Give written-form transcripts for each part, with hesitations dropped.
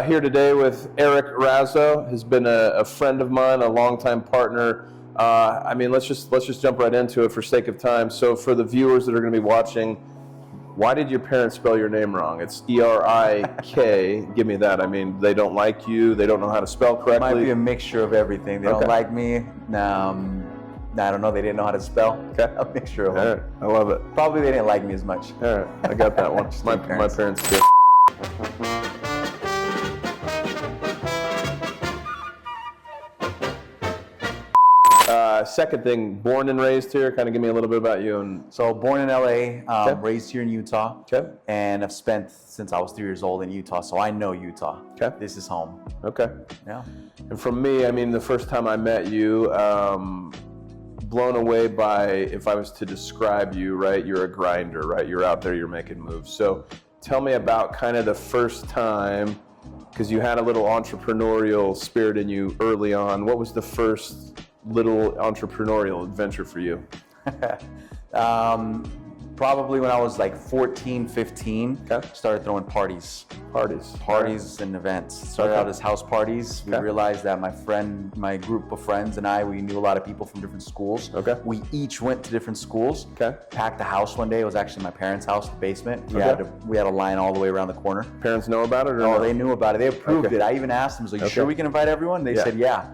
Here today with Erik Razzo, has been a friend of mine, a longtime partner. Let's just jump right into it for sake of time. So for the viewers that are going to be watching, why did your parents spell your name wrong? It's E-R-I-K. Give me that. I mean, they don't like you. They don't know how to spell correctly. It might be a mixture of everything. They don't like me. I don't know. They didn't know how to spell. Okay. A mixture of them. All right. I love it. Probably they didn't like me as much. All right. I got that one. my parents did. Second thing, born and raised here. Kind of give me a little bit about you. And So born in LA, raised here in Utah, Okay. and I've spent since I was 3 years old in Utah, so I know Utah. Okay. This is home. Okay. Yeah. And from me, I mean, the first time I met you, blown away by, if I was to describe you, right, you're a grinder, right? You're out there, you're making moves. So tell me about kind of the first time, because you had a little entrepreneurial spirit in you early on. What was the first little entrepreneurial adventure for you? Probably when I was like 14, 15, started throwing parties and events. Started out as house parties. We realized that my group of friends and I, we knew a lot of people from different schools. We each went to different schools. Packed a house one day. It was actually my parents' house, the basement. We had a line all the way around the corner. Parents know about it or no? They knew about it. They approved it. I even asked them, "Are you sure we can invite everyone?" They said, "Yeah."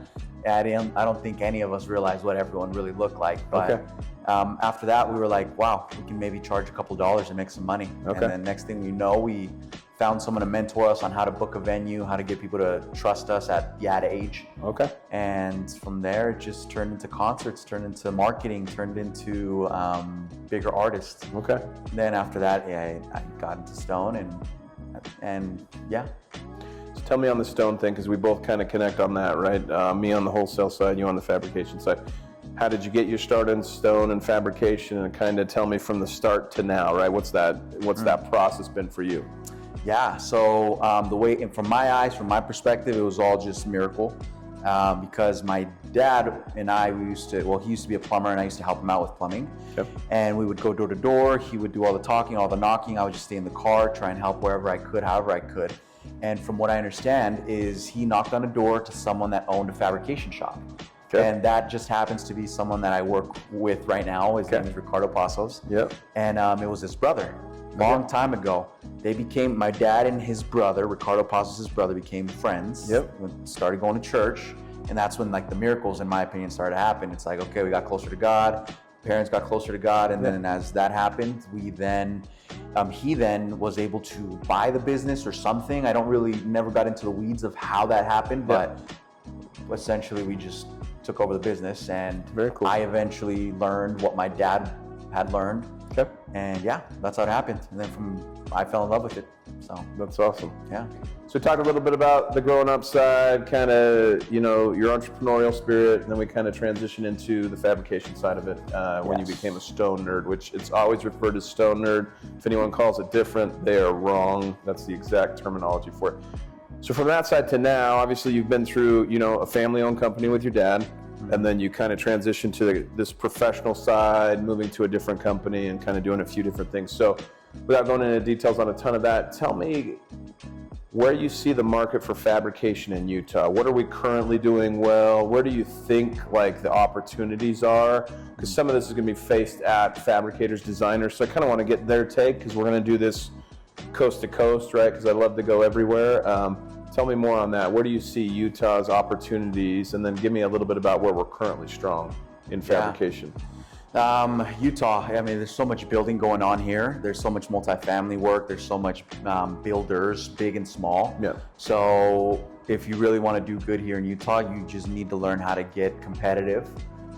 I don't think any of us realized what everyone really looked like. But after that, we were like, wow, we can maybe charge a couple dollars and make some money. And then next thing we know, we found someone to mentor us on how to book a venue, how to get people to trust us at the ad age. And from there, it just turned into concerts, turned into marketing, turned into bigger artists. Then after that, I got into Stone and yeah. Tell me on the Stone thing, because we both kind of connect on that, right? Me on the wholesale side, you on the fabrication side. How did you get your start in Stone and fabrication, and kind of tell me from the start to now, right? What's that process been for you? Yeah, so the way, and from my eyes, from my perspective, it was all just miracle. Because my dad and I, he used to be a plumber, and I used to help him out with plumbing. And we would go door to door. He would do all the talking, all the knocking. I would just stay in the car, try and help wherever I could, however I could. And from what I understand is he knocked on a door to someone that owned a fabrication shop. And that just happens to be someone that I work with right now. His name is Ricardo Passos. And it was his brother. Long time ago, my dad and his brother, Ricardo Passos' brother, became friends. Started going to church. And that's when like the miracles, in my opinion, started to happen. It's like, okay, we got closer to God. Parents got closer to God. And then as that happened, he then was able to buy the business or something. Never got into the weeds of how that happened, but essentially we just took over the business, and I eventually learned what my dad had learned. And yeah, that's how it happened. And then I fell in love with it. So that's awesome. Yeah. So talk a little bit about the growing up side, kind of, your entrepreneurial spirit, and then we kind of transition into the fabrication side of it when you became a Stone nerd, which it's always referred as Stone nerd. If anyone calls it different, they are wrong. That's the exact terminology for it. So from that side to now, obviously you've been through, a family-owned company with your dad, and then you kind of transitioned to this professional side, moving to a different company and kind of doing a few different things. So without going into details on a ton of that, tell me where you see the market for fabrication in Utah. What are we currently doing well? Where do you think like the opportunities are? Because some of this is going to be faced at fabricators, designers. So I kind of want to get their take, because we're going to do this coast to coast, right? Because I love to go everywhere. Tell me more on that. Where do you see Utah's opportunities? And then give me a little bit about where we're currently strong in fabrication. Utah, I mean, there's so much building going on here. There's so much multifamily work. There's so much builders, big and small. So if you really want to do good here in Utah, you just need to learn how to get competitive,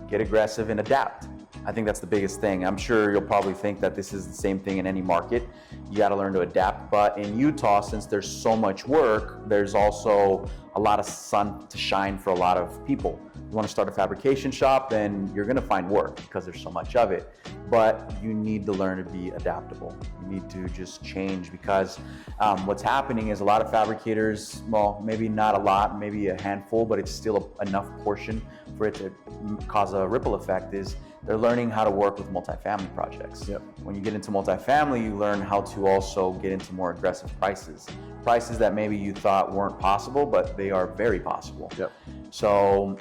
get aggressive, and adapt. I think that's the biggest thing. I'm sure you'll probably think that this is the same thing in any market. You got to learn to adapt. But in Utah, since there's so much work, there's also a lot of sun to shine for a lot of people. You want to start a fabrication shop, then you're going to find work because there's so much of it. But you need to learn to be adaptable. You need to just change, because what's happening is a lot of fabricators, well, maybe not a lot, maybe a handful, but it's still enough portion for it to cause a ripple effect, is they're learning how to work with multifamily projects. Yep. When you get into multifamily, you learn how to also get into more aggressive prices that maybe you thought weren't possible, but they are very possible. Yep. So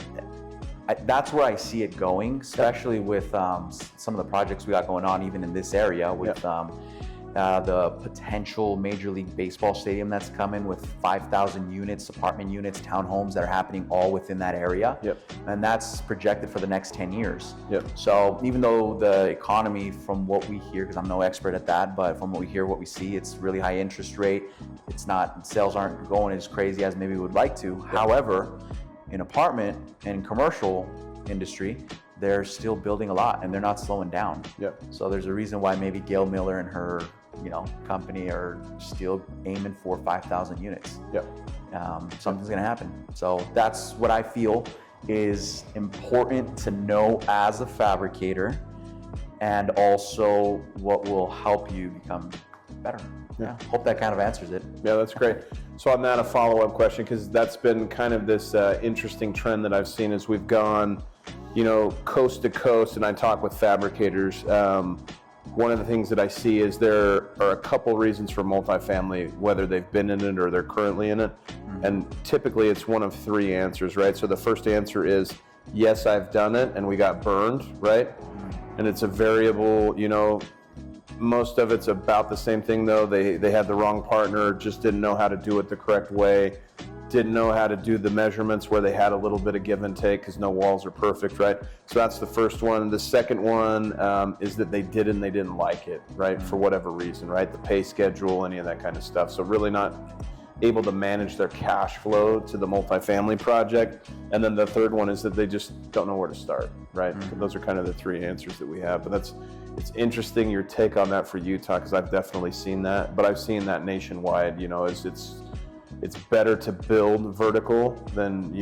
that's where I see it going, especially with some of the projects we got going on, even in this area with the potential Major League Baseball stadium that's coming with 5,000 units, apartment units, townhomes that are happening all within that area. Yep. And that's projected for the next 10 years. Yep. So even though the economy, from what we hear, because I'm no expert at that, but from what we hear, what we see, it's really high interest rate. Sales aren't going as crazy as maybe we would like to. Yep. However, in apartment and commercial industry, they're still building a lot and they're not slowing down. Yep. So there's a reason why maybe Gail Miller and her, company are still aiming for 5,000 units. Yep. Something's gonna happen. So that's what I feel is important to know as a fabricator, and also what will help you become better. Yeah. Hope that kind of answers it. Yeah, that's great. So on that, a follow-up question, because that's been kind of this interesting trend that I've seen as we've gone, coast to coast, and I talk with fabricators. One of the things that I see is there are a couple reasons for multifamily, whether they've been in it or they're currently in it. Mm-hmm. And typically it's one of three answers, right? So the first answer is, yes, I've done it and we got burned, right? Mm-hmm. And it's a variable, most of it's about the same thing though. They had the wrong partner, just didn't know how to do it the correct way, didn't know how to do the measurements where they had a little bit of give and take because no walls are perfect, right? So that's the first one. The second one is that they did and they didn't like it, right? For whatever reason, right? The pay schedule, any of that kind of stuff. So really not able to manage their cash flow to the multifamily project. And then the third one is that they just don't know where to start, right? Mm-hmm. Those are kind of the three answers that we have. But it's interesting your take on that for Utah, because I've definitely seen that, but I've seen that nationwide, it's better to build vertical than,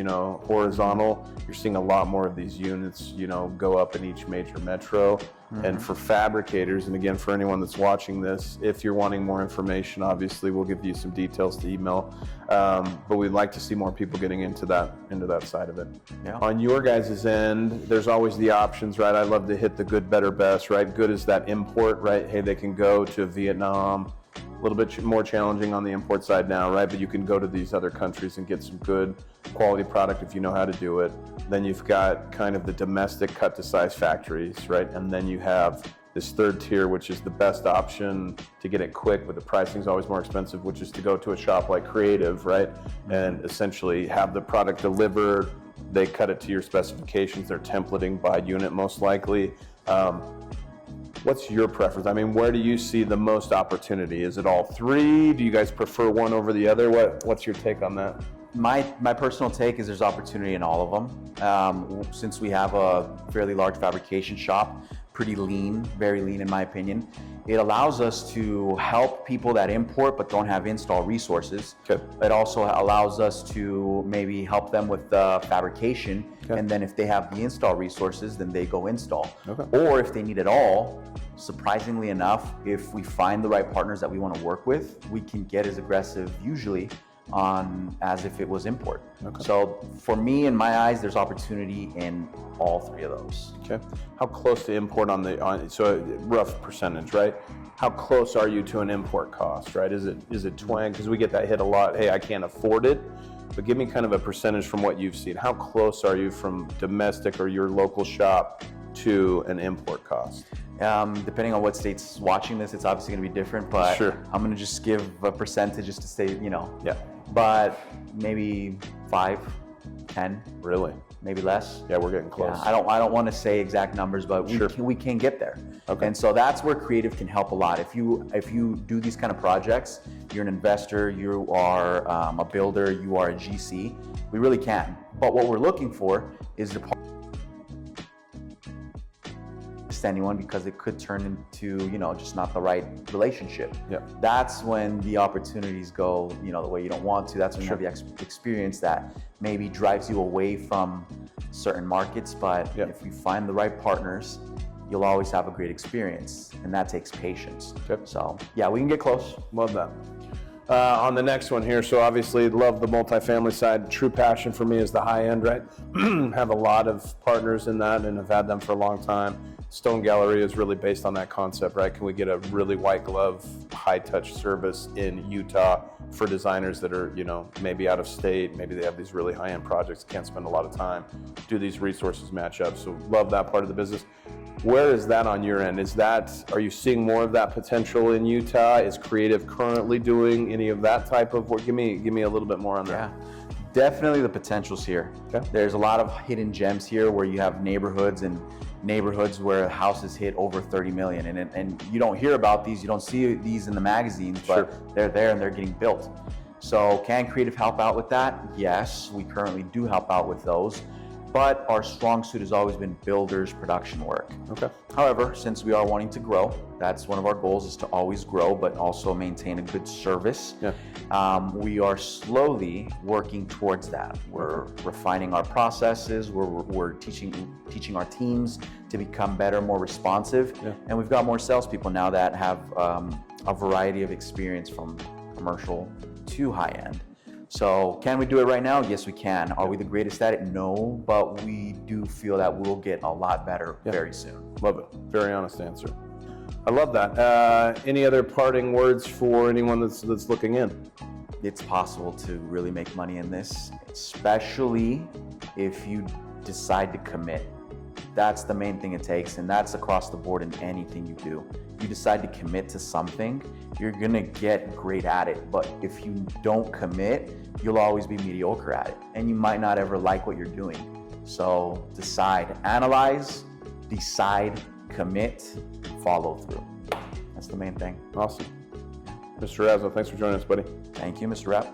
horizontal. You're seeing a lot more of these units, go up in each major metro. Mm-hmm. And for fabricators, and again, for anyone that's watching this, if you're wanting more information, obviously we'll give you some details to email. But we'd like to see more people getting into that side of it. Yeah. On your guys' end, there's always the options, right? I love to hit the good, better, best, right? Good is that import, right? Hey, they can go to Vietnam. A little bit more challenging on the import side now, right? But you can go to these other countries and get some good quality product if you know how to do it. Then you've got kind of the domestic cut to size factories, right? And then you have this third tier, which is the best option to get it quick, but the pricing is always more expensive, which is to go to a shop like Creative, right? And essentially have the product delivered. They cut it to your specifications. They're templating by unit most likely. What's your preference? I mean, where do you see the most opportunity? Is it all three? Do you guys prefer one over the other? What's your take on that? My personal take is there's opportunity in all of them. Since we have a fairly large fabrication shop, pretty lean, very lean in my opinion, it allows us to help people that import but don't have install resources. Okay. It also allows us to maybe help them with the fabrication. Okay. And then if they have the install resources, then they go install. Okay. Or if they need it all, surprisingly enough, if we find the right partners that we want to work with, we can get as aggressive usually on as if it was import. Okay. So for me, in my eyes, there's opportunity in all three of those. Okay. How close to import so rough percentage, right? How close are you to an import cost, right? Is it 20? Because we get that hit a lot. Hey, I can't afford it. But give me kind of a percentage from what you've seen. How close are you from domestic or your local shop to an import cost? Depending on what state's watching this, it's obviously going to be different, but sure. I'm going to just give a percentage just to say, Yeah. But maybe 5, 10. Really? Maybe less. Yeah, we're getting close. Yeah, I don't want to say exact numbers, but we can get there. Okay. And so that's where creative can help a lot. If you do these kind of projects, you're an investor, you are a builder, you are a GC, we really can. But what we're looking for is the anyone, because it could turn into just not the right relationship. Yeah. That's when the opportunities go the way you don't want to. That's when you have the experience that maybe drives you away from certain markets. But if you find the right partners, you'll always have a great experience, and that takes patience. So yeah, we can get close. Love that. On the next one here, so obviously love the multifamily side. True passion for me is the high end, right? Have a lot of partners in that and have had them for a long time. Stone Gallery is really based on that concept, right? Can we get a really white glove, high touch service in Utah for designers that are, you know, maybe out of state, maybe they have these really high end projects, can't spend a lot of time. Do these resources match up? So love that part of the business. Where is that on your end? Are you seeing more of that potential in Utah? Is Creative currently doing any of that type of work? Give me a little bit more on that. Yeah, definitely the potential's here. Okay. There's a lot of hidden gems here where you have neighborhoods where houses hit over 30 million, and you don't hear about these, you don't see these in the magazines, but Sure. they're there and they're getting built. So can Creative help out with that? Yes, we currently do help out with those. But our strong suit has always been builders production work. Okay. However, since we are wanting to grow, that's one of our goals, is to always grow, but also maintain a good service. Yeah. We are slowly working towards that. We're refining our processes. We're teaching our teams to become better, more responsive. Yeah. And we've got more salespeople now that have a variety of experience from commercial to high end. So can we do it right now? Yes, we can. Are we the greatest at it? No, but we do feel that we'll get a lot better very soon. Love it. Very honest answer. I love that. Any other parting words for anyone that's looking in? It's possible to really make money in this, especially if you decide to commit. That's the main thing it takes, and that's across the board in anything you do. You decide to commit to something, you're gonna get great at it. But if you don't commit, you'll always be mediocre at it, and you might not ever like what you're doing. So decide, analyze, decide, commit, follow through. That's the main thing. Awesome. Mr. Razzo, thanks for joining us, buddy. Thank you, Mr. Rapp.